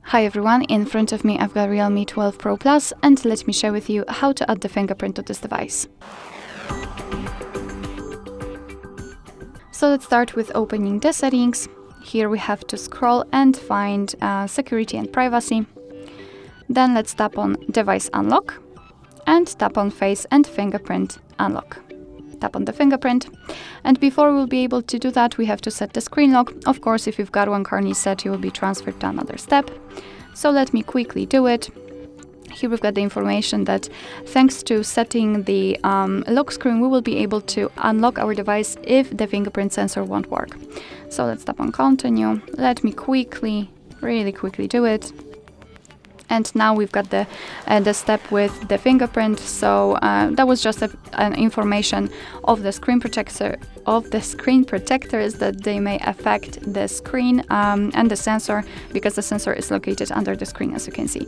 Hi everyone, in front of me I've got Realme 12 Pro Plus, and let me share with you how to add the fingerprint to this device. So let's start with opening the settings. Here we have to scroll and find security and privacy. Then let's tap on device unlock and tap on face and fingerprint unlock. Tap on the fingerprint, and before we'll be able to do that, we have to set the screen lock. Of course, if you've got one currently set, you will be transferred to another step. So let me quickly do it. Here we've got the information that thanks to setting the lock screen, we will be able to unlock our device if the fingerprint sensor won't work. So let's tap on continue. Let me really quickly do it. And now we've got the step with the fingerprint. So that was just an information of the screen protectors that they may affect the screen and the sensor, because the sensor is located under the screen, as you can see.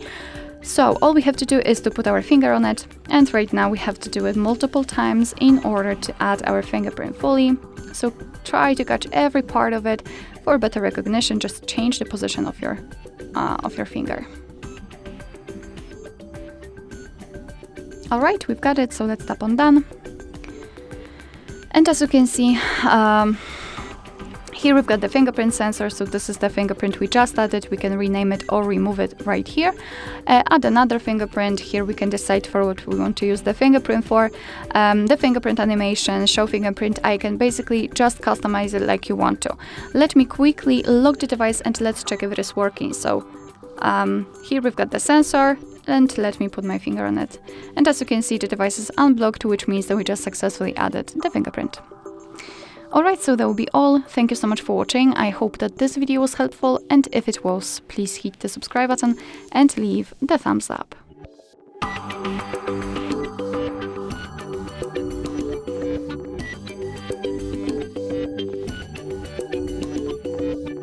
So all we have to do is to put our finger on it, and right now we have to do it multiple times in order to add our fingerprint fully. So try to catch every part of it for better recognition. Just change the position of your finger. Alright, we've got it, so let's tap on done. And as you can see, here we've got the fingerprint sensor, so this is the fingerprint we just added. We can rename it or remove it right here. Add another fingerprint. Here we can decide for what we want to use the fingerprint for. The fingerprint animation, show fingerprint icon, basically just customize it like you want to. Let me quickly lock the device and let's check if it is working. So here we've got the sensor, and let me put my finger on it. And as you can see, the device is unblocked, which means that we just successfully added the fingerprint. Alright, so that will be all. Thank you so much for watching. I hope that this video was helpful, and if it was, please hit the subscribe button and leave the thumbs up.